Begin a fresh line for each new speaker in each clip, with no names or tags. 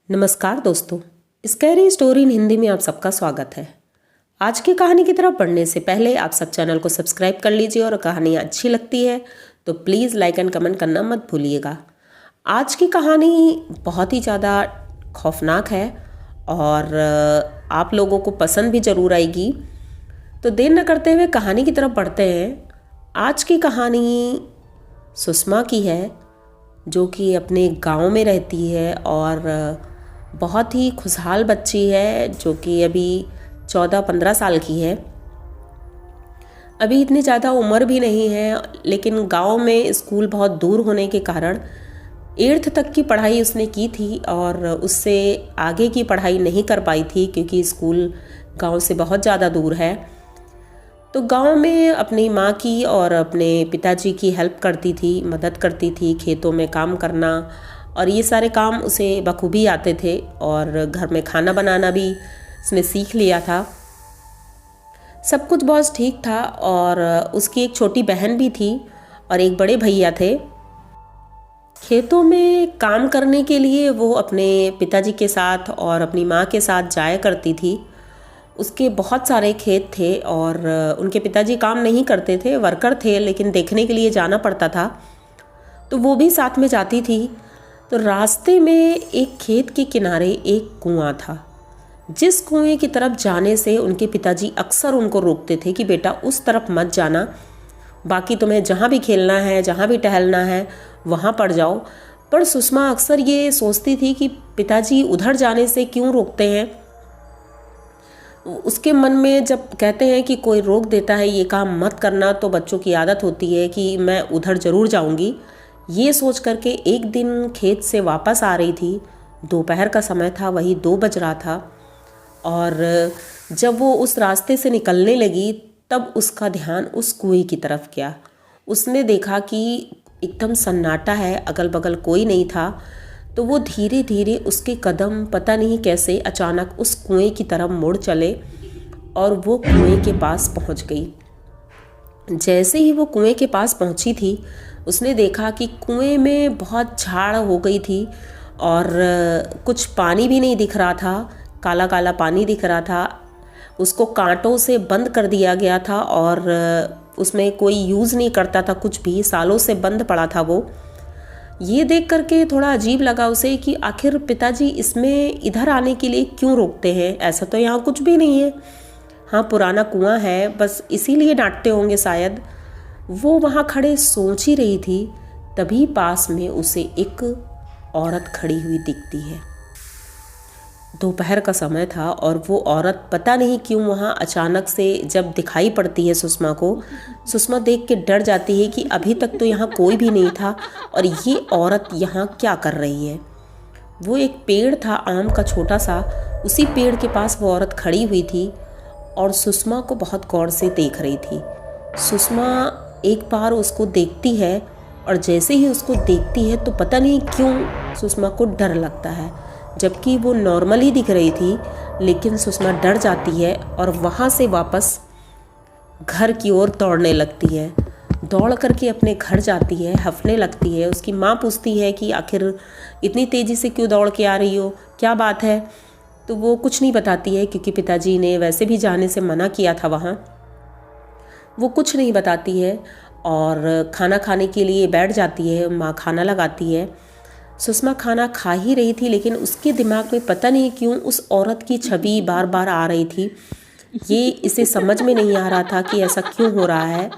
नमस्कार दोस्तों, scary story in Hindi में आप सबका स्वागत है। आज की कहानी की तरफ बढ़ने से पहले आप सब चैनल को सब्सक्राइब कर लीजिए और कहानी अच्छी लगती है तो प्लीज़ लाइक एंड कमेंट करना मत भूलिएगा। आज की कहानी बहुत ही ज़्यादा खौफनाक है और आप लोगों को पसंद भी ज़रूर आएगी। तो देर न करते हुए कहानी की तरफ बढ़ते हैं। आज की कहानी सुषमा की है, जो कि अपने गांव में रहती है और बहुत ही खुशहाल बच्ची है, जो कि अभी 14-15 साल की है। अभी इतनी ज़्यादा उम्र भी नहीं है, लेकिन गांव में स्कूल बहुत दूर होने के कारण 8th तक की पढ़ाई उसने की थी और उससे आगे की पढ़ाई नहीं कर पाई थी क्योंकि स्कूल गांव से बहुत ज़्यादा दूर है। तो गांव में अपनी माँ की और अपने पिताजी की हेल्प करती थी, मदद करती थी, खेतों में काम करना और ये सारे काम उसे बखूबी आते थे और घर में खाना बनाना भी उसने सीख लिया था। सब कुछ बहुत ठीक था और उसकी एक छोटी बहन भी थी और एक बड़े भैया थे। खेतों में काम करने के लिए वो अपने पिताजी के साथ और अपनी माँ के साथ जाया करती थी। उसके बहुत सारे खेत थे और उनके पिताजी काम नहीं करते थे, वर्कर थे, लेकिन देखने के लिए जाना पड़ता था, तो वो भी साथ में जाती थी। तो रास्ते में एक खेत के किनारे एक कुआं था, जिस कुएं की तरफ जाने से उनके पिताजी अक्सर उनको रोकते थे कि बेटा उस तरफ मत जाना, बाकी तुम्हें जहाँ भी खेलना है, जहाँ भी टहलना है वहाँ पड़ जाओ। पर सुषमा अक्सर ये सोचती थी कि पिताजी उधर जाने से क्यों रोकते हैं। उसके मन में जब कहते हैं कि कोई रोक देता है ये काम मत करना, तो बच्चों की आदत होती है कि मैं उधर ज़रूर जाऊंगी। ये सोच करके एक दिन खेत से वापस आ रही थी, दोपहर का समय था, वही 2 बज रहा था, और जब वो उस रास्ते से निकलने लगी तब उसका ध्यान उस कुएं की तरफ गया। उसने देखा कि एकदम सन्नाटा है, अगल बगल कोई नहीं था। तो वो धीरे धीरे उसके कदम पता नहीं कैसे अचानक उस कुएं की तरफ मुड़ चले और वो कुएं के पास पहुंच गई। जैसे ही वो कुएं के पास पहुंची थी, उसने देखा कि कुएं में बहुत झाड़ हो गई थी और कुछ पानी भी नहीं दिख रहा था, काला काला पानी दिख रहा था। उसको कांटों से बंद कर दिया गया था और उसमें कोई यूज़ नहीं करता था, कुछ भी सालों से बंद पड़ा था वो। ये देख करके थोड़ा अजीब लगा उसे कि आखिर पिताजी इसमें इधर आने के लिए क्यों रोकते हैं, ऐसा तो यहाँ कुछ भी नहीं है। हाँ, पुराना कुआं है, बस इसीलिए डांटते होंगे शायद। वो वहाँ खड़े सोच ही रही थी, तभी पास में उसे एक औरत खड़ी हुई दिखती है। दोपहर का समय था और वो औरत पता नहीं क्यों वहाँ अचानक से जब दिखाई पड़ती है सुषमा को, सुषमा देख के डर जाती है कि अभी तक तो यहाँ कोई भी नहीं था और ये औरत यहाँ क्या कर रही है। वो एक पेड़ था आम का छोटा सा, उसी पेड़ के पास वो औरत खड़ी हुई थी और सुषमा को बहुत गौर से देख रही थी। सुषमा एक बार उसको देखती है और जैसे ही उसको देखती है तो पता नहीं क्यों सुषमा को डर लगता है, जबकि वो नॉर्मल ही दिख रही थी, लेकिन सुषमा डर जाती है और वहाँ से वापस घर की ओर दौड़ने लगती है। दौड़ करके अपने घर जाती है, हंसने लगती है। उसकी माँ पूछती है कि आखिर इतनी तेज़ी से क्यों दौड़ के आ रही हो, क्या बात है। तो वो कुछ नहीं बताती है क्योंकि पिताजी ने वैसे भी जाने से मना किया था वहाँ। वो कुछ नहीं बताती है और खाना खाने के लिए बैठ जाती है। माँ खाना लगाती है। सुषमा खाना खा ही रही थी, लेकिन उसके दिमाग में पता नहीं क्यों उस औरत की छवि बार बार आ रही थी। ये इसे समझ में नहीं आ रहा था कि ऐसा क्यों हो रहा है।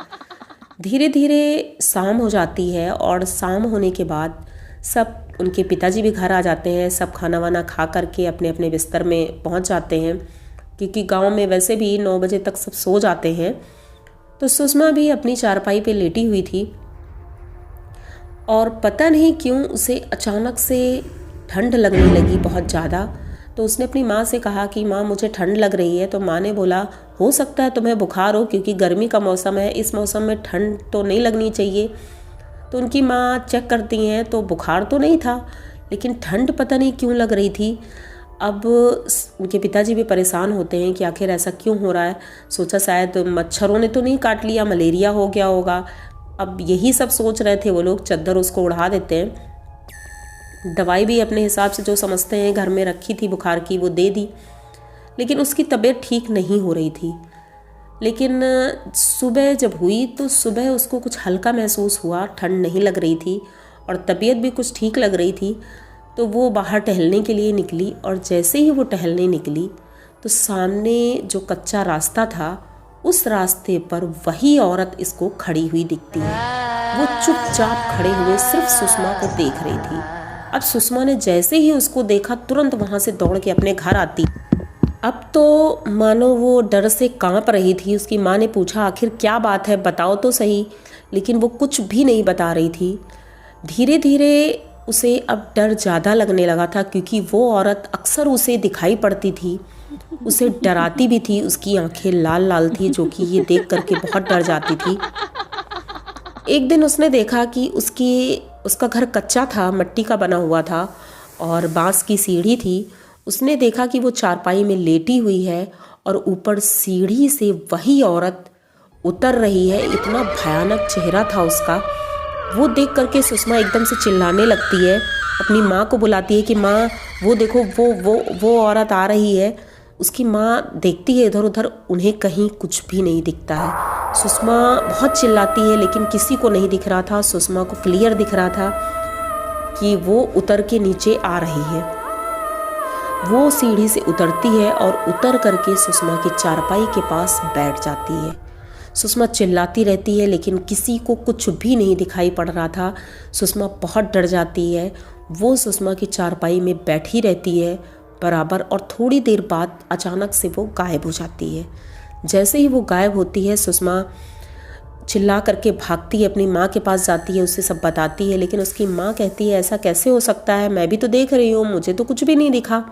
धीरे धीरे शाम हो जाती है और शाम होने के बाद सब, उनके पिताजी भी घर आ जाते हैं। सब खाना वाना खा करके अपने अपने बिस्तर में पहुंच जाते हैं, क्योंकि गांव में वैसे भी 9 बजे तक सब सो जाते हैं। तो सुषमा भी अपनी चारपाई पे लेटी हुई थी और पता नहीं क्यों उसे अचानक से ठंड लगने लगी बहुत ज़्यादा। तो उसने अपनी माँ से कहा कि माँ मुझे ठंड लग रही है। तो माँ ने बोला हो सकता है तुम्हें बुखार हो, क्योंकि गर्मी का मौसम है, इस मौसम में ठंड तो नहीं लगनी चाहिए। तो उनकी माँ चेक करती हैं तो बुखार तो नहीं था, लेकिन ठंड पता नहीं क्यों लग रही थी। अब उनके पिताजी भी परेशान होते हैं कि आखिर ऐसा क्यों हो रहा है। सोचा शायद मच्छरों ने तो नहीं काट लिया, मलेरिया हो गया होगा। अब यही सब सोच रहे थे वो लोग। चादर उसको उड़ा देते हैं। दवाई भी अपने हिसाब से जो समझते हैं घर में रखी थी बुखार की वो दे दी, लेकिन उसकी तबीयत ठीक नहीं हो रही थी। लेकिन सुबह जब हुई तो सुबह उसको कुछ हल्का महसूस हुआ, ठंड नहीं लग रही थी और तबीयत भी कुछ ठीक लग रही थी। तो वो बाहर टहलने के लिए निकली और जैसे ही वो टहलने निकली तो सामने जो कच्चा रास्ता था उस रास्ते पर वही औरत इसको खड़ी हुई दिखती है। वो चुपचाप खड़े हुए सिर्फ सुषमा को देख रही थी। अब सुषमा ने जैसे ही उसको देखा तुरंत वहाँ से दौड़ के अपने घर आती। अब तो मानो वो डर से कांप रही थी। उसकी माँ ने पूछा, आखिर क्या बात है, बताओ तो सही। लेकिन वो कुछ भी नहीं बता रही थी। धीरे धीरे उसे अब डर ज़्यादा लगने लगा था, क्योंकि वो औरत अक्सर उसे दिखाई पड़ती थी, उसे डराती भी थी। उसकी आंखें लाल लाल थी, जो कि ये देख करके बहुत डर जाती थी। एक दिन उसने देखा कि उसका घर कच्चा था, मिट्टी का बना हुआ था और बांस की सीढ़ी थी। उसने देखा कि वो चारपाई में लेटी हुई है और ऊपर सीढ़ी से वही औरत उतर रही है। इतना भयानक चेहरा था उसका। वो देख करके सुषमा एकदम से चिल्लाने लगती है, अपनी माँ को बुलाती है कि माँ वो देखो, वो औरत आ रही है। उसकी माँ देखती है इधर उधर, उन्हें कहीं कुछ भी नहीं दिखता है। सुषमा बहुत चिल्लाती है लेकिन किसी को नहीं दिख रहा था। सुषमा को क्लियर दिख रहा था कि वो उतर के नीचे आ रही है। वो सीढ़ी से उतरती है और उतर करके सुषमा की चारपाई के पास बैठ जाती है। सुषमा चिल्लाती रहती है लेकिन किसी को कुछ भी नहीं दिखाई पड़ रहा था। सुषमा बहुत डर जाती है। वो सुषमा की चारपाई में बैठी रहती है बराबर, और थोड़ी देर बाद अचानक से वो गायब हो जाती है। जैसे ही वो गायब होती है सुषमा चिल्ला करके भागती है, अपनी माँ के पास जाती है, उसे सब बताती है। लेकिन उसकी माँ कहती है, ऐसा कैसे हो सकता है, मैं भी तो देख रही हूँ, मुझे तो कुछ भी नहीं दिखा।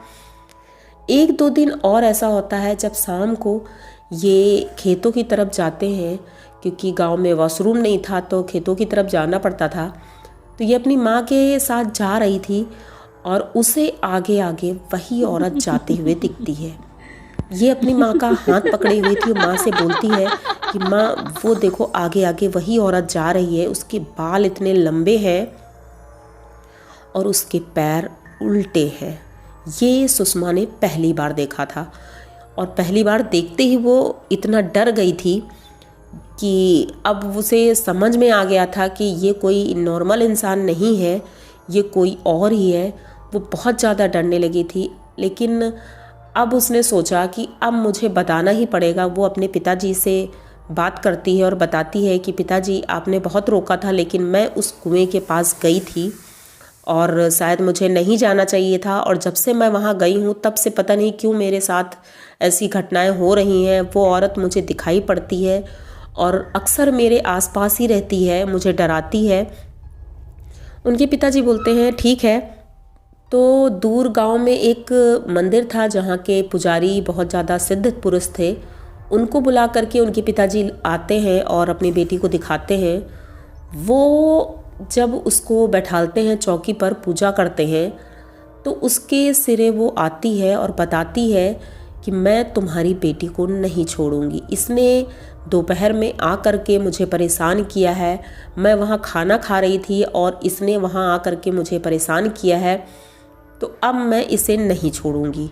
एक दो दिन और ऐसा होता है जब शाम को ये खेतों की तरफ जाते हैं, क्योंकि गांव में वॉशरूम नहीं था तो खेतों की तरफ जाना पड़ता था। तो ये अपनी माँ के साथ जा रही थी और उसे आगे आगे वही औरत जाते हुए दिखती है। ये अपनी माँ का हाथ पकड़ी हुई थी। माँ से बोलती है कि माँ वो देखो आगे आगे वही औरत जा रही है, उसके बाल इतने लंबे हैं और उसके पैर उल्टे हैं। ये सुषमा ने पहली बार देखा था और पहली बार देखते ही वो इतना डर गई थी कि अब उसे समझ में आ गया था कि ये कोई नॉर्मल इंसान नहीं है, ये कोई और ही है। वो बहुत ज़्यादा डरने लगी थी। लेकिन अब उसने सोचा कि अब मुझे बताना ही पड़ेगा। वो अपने पिताजी से बात करती है और बताती है कि पिताजी आपने बहुत रोका था, लेकिन मैं उस कुएं के पास गई थी और शायद मुझे नहीं जाना चाहिए था, और जब से मैं वहाँ गई हूँ तब से पता नहीं क्यों मेरे साथ ऐसी घटनाएं हो रही हैं। वो औरत मुझे दिखाई पड़ती है और अक्सर मेरे आसपास ही रहती है, मुझे डराती है। उनके पिताजी बोलते हैं ठीक है। तो दूर गांव में एक मंदिर था जहाँ के पुजारी बहुत ज़्यादा सिद्ध पुरुष थे। उनको बुला करके उनके पिताजी आते हैं और अपनी बेटी को दिखाते हैं। वो जब उसको बैठालते हैं चौकी पर, पूजा करते हैं, तो उसके सिरे वो आती है और बताती है कि मैं तुम्हारी बेटी को नहीं छोड़ूंगी। इसने दोपहर में आ करके मुझे परेशान किया है। मैं वहाँ खाना खा रही थी और इसने वहाँ आ करके मुझे परेशान किया है, तो अब मैं इसे नहीं छोड़ूंगी।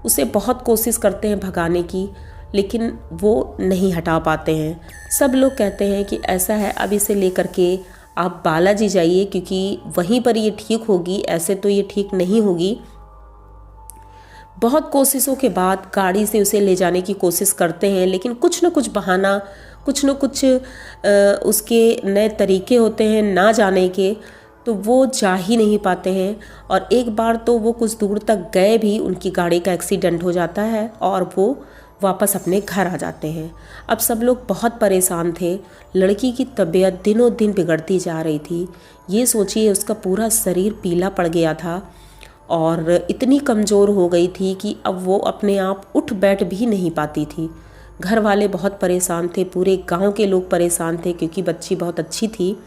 उसे बहुत कोशिश करते हैं भगाने की, लेकिन वो नहीं हटा पाते हैं। सब लोग कहते हैं कि ऐसा है, अब इसे लेकर के आप बालाजी जाइए, क्योंकि वहीं पर ये ठीक होगी, ऐसे तो ये ठीक नहीं होगी। बहुत कोशिशों के बाद गाड़ी से उसे ले जाने की कोशिश करते हैं, लेकिन कुछ न कुछ बहाना, कुछ न कुछ उसके नए तरीके होते हैं ना जाने के, तो वो जा ही नहीं पाते हैं। और एक बार तो वो कुछ दूर तक गए भी, उनकी गाड़ी का एक्सीडेंट हो जाता है और वो वापस अपने घर आ जाते हैं। अब सब लोग बहुत परेशान थे। लड़की की तबीयत दिनों दिन बिगड़ती जा रही थी। ये सोचिए उसका पूरा शरीर पीला पड़ गया था और इतनी कमज़ोर हो गई थी कि अब वो अपने आप उठ बैठ भी नहीं पाती थी। घर वाले बहुत परेशान थे, पूरे गांव के लोग परेशान थे, क्योंकि बच्ची बहुत अच्छी थी।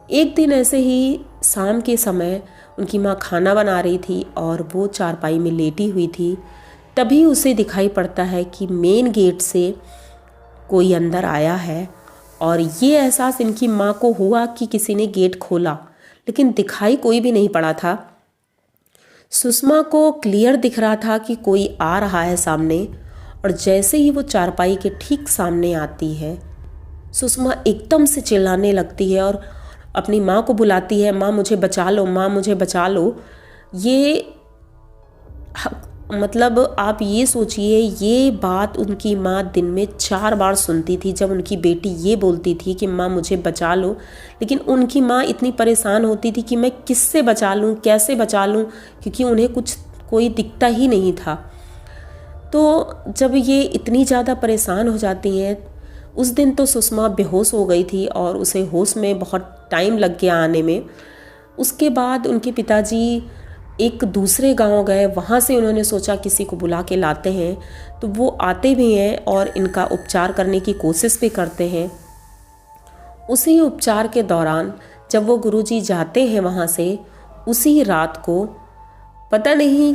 एक दिन ऐसे ही शाम के समय उनकी माँ खाना बना रही थी और वो चारपाई में लेटी हुई थी। तभी उसे दिखाई पड़ता है कि मेन गेट से कोई अंदर आया है, और ये एहसास इनकी माँ को हुआ कि किसी ने गेट खोला, लेकिन दिखाई कोई भी नहीं पड़ा था। सुषमा को क्लियर दिख रहा था कि कोई आ रहा है सामने, और जैसे ही वो चारपाई के ठीक सामने आती है, सुषमा एकदम से चिल्लाने लगती है और अपनी माँ को बुलाती है, माँ मुझे बचा लो, माँ मुझे बचा लो। ये मतलब आप ये सोचिए, ये बात उनकी माँ दिन में 4 बार सुनती थी जब उनकी बेटी ये बोलती थी कि माँ मुझे बचा लो। लेकिन उनकी माँ इतनी परेशान होती थी कि मैं किससे बचा लूँ, कैसे बचा लूँ, क्योंकि उन्हें कोई दिखता ही नहीं था। तो जब ये इतनी ज़्यादा परेशान हो जाती हैं, उस दिन तो सुषमा बेहोश हो गई थी और उसे होश में बहुत टाइम लग गया आने में। उसके बाद उनके पिताजी एक दूसरे गांव गए, वहाँ से उन्होंने सोचा किसी को बुला के लाते हैं। तो वो आते भी हैं और इनका उपचार करने की कोशिश भी करते हैं। उसी उपचार के दौरान जब वो गुरुजी जाते हैं वहाँ से, उसी रात को पता नहीं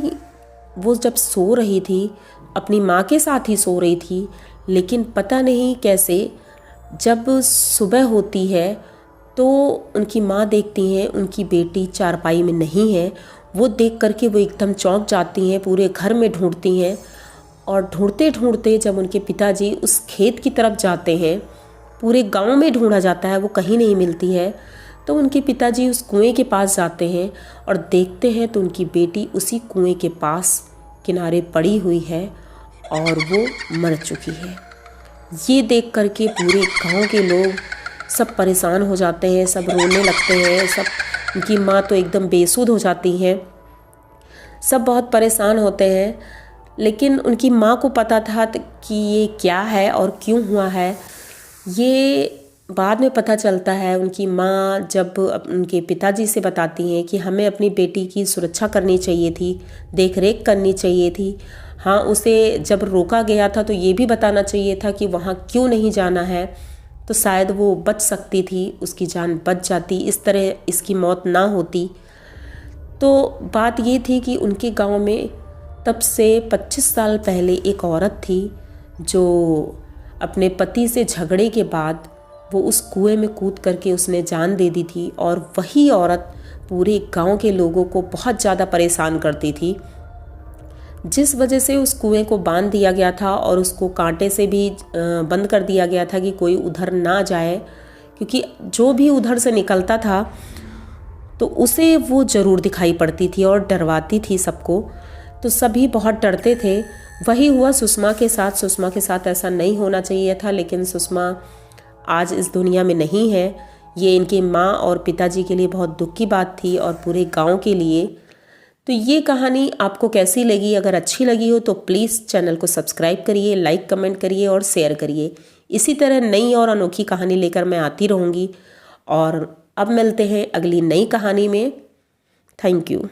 वो जब सो रही थी, अपनी माँ के साथ ही सो रही थी, लेकिन पता नहीं कैसे जब सुबह होती है तो उनकी माँ देखती हैं उनकी बेटी चारपाई में नहीं है। वो देख करके वो एकदम चौंक जाती हैं, पूरे घर में ढूंढती हैं, और ढूंढते ढूंढते जब उनके पिताजी उस खेत की तरफ जाते हैं, पूरे गांव में ढूंढा जाता है, वो कहीं नहीं मिलती है। तो उनके पिताजी उस कुएं के पास जाते हैं और देखते हैं तो उनकी बेटी उसी कुएं के पास किनारे पड़ी हुई है और वो मर चुकी है। ये देख करके पूरे गांव के लोग सब परेशान हो जाते हैं, सब रोने लगते हैं, सब उनकी माँ तो एकदम बेसुध हो जाती हैं, सब बहुत परेशान होते हैं। लेकिन उनकी माँ को पता था कि ये क्या है और क्यों हुआ है। ये बाद में पता चलता है। उनकी माँ जब उनके पिताजी से बताती हैं कि हमें अपनी बेटी की सुरक्षा करनी चाहिए थी, देख रेख करनी चाहिए थी। हाँ, उसे जब रोका गया था तो ये भी बताना चाहिए था कि वहाँ क्यों नहीं जाना है, तो शायद वो बच सकती थी, उसकी जान बच जाती, इस तरह इसकी मौत ना होती। तो बात ये थी कि उनके गांव में तब से 25 साल पहले एक औरत थी जो अपने पति से झगड़े के बाद वो उस कुएं में कूद करके उसने जान दे दी थी, और वही औरत पूरे गांव के लोगों को बहुत ज़्यादा परेशान करती थी, जिस वजह से उस कुएं को बांध दिया गया था और उसको कांटे से भी बंद कर दिया गया था कि कोई उधर ना जाए, क्योंकि जो भी उधर से निकलता था तो उसे वो ज़रूर दिखाई पड़ती थी और डरवाती थी सबको। तो सभी बहुत डरते थे। वही हुआ सुषमा के साथ। सुषमा के साथ ऐसा नहीं होना चाहिए था, लेकिन सुषमा आज इस दुनिया में नहीं है। ये इनकी माँ और पिताजी के लिए बहुत दुख की बात थी और पूरे गांव के लिए। तो ये कहानी आपको कैसी लगी? अगर अच्छी लगी हो तो प्लीज़ चैनल को सब्सक्राइब करिए, लाइक कमेंट करिए और शेयर करिए। इसी तरह नई और अनोखी कहानी लेकर मैं आती रहूँगी। और अब मिलते हैं अगली नई कहानी में। Thank you.